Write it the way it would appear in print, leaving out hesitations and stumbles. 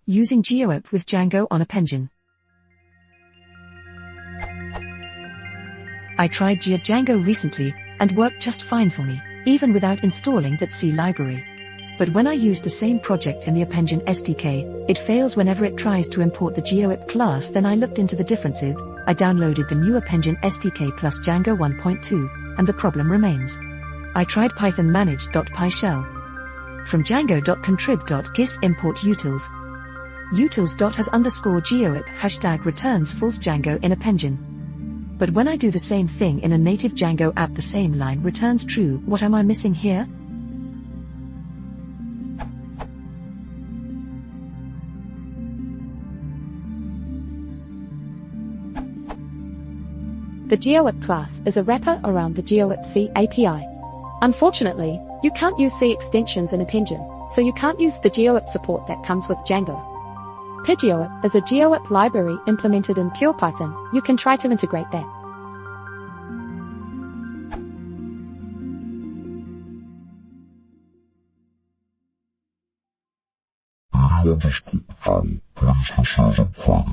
Using GeoIP with Django on Appengine. I tried Django recently, and worked just fine for me, even without installing that C library. But when I used the same project in the Appengine SDK, it fails whenever it tries to import the GeoIP class. Then I looked into the differences, I downloaded the new Appengine SDK plus Django 1.2, and the problem remains. I tried Python manage.py shell. From django.contrib.gis import utils. Utils.has_GeoIP hashtag returns false Django in Appengine. But when I do the same thing in a native Django app, the same line returns true. What am I missing here? The GeoIP class is a wrapper around the GeoIP C API. Unfortunately, you can't use C extensions in Appengine, so you can't use the GeoIP support that comes with Django. PGeoIP is a GeoIP library implemented in pure Python. You can try to integrate that. If you want to talk Django, please consider subscribing.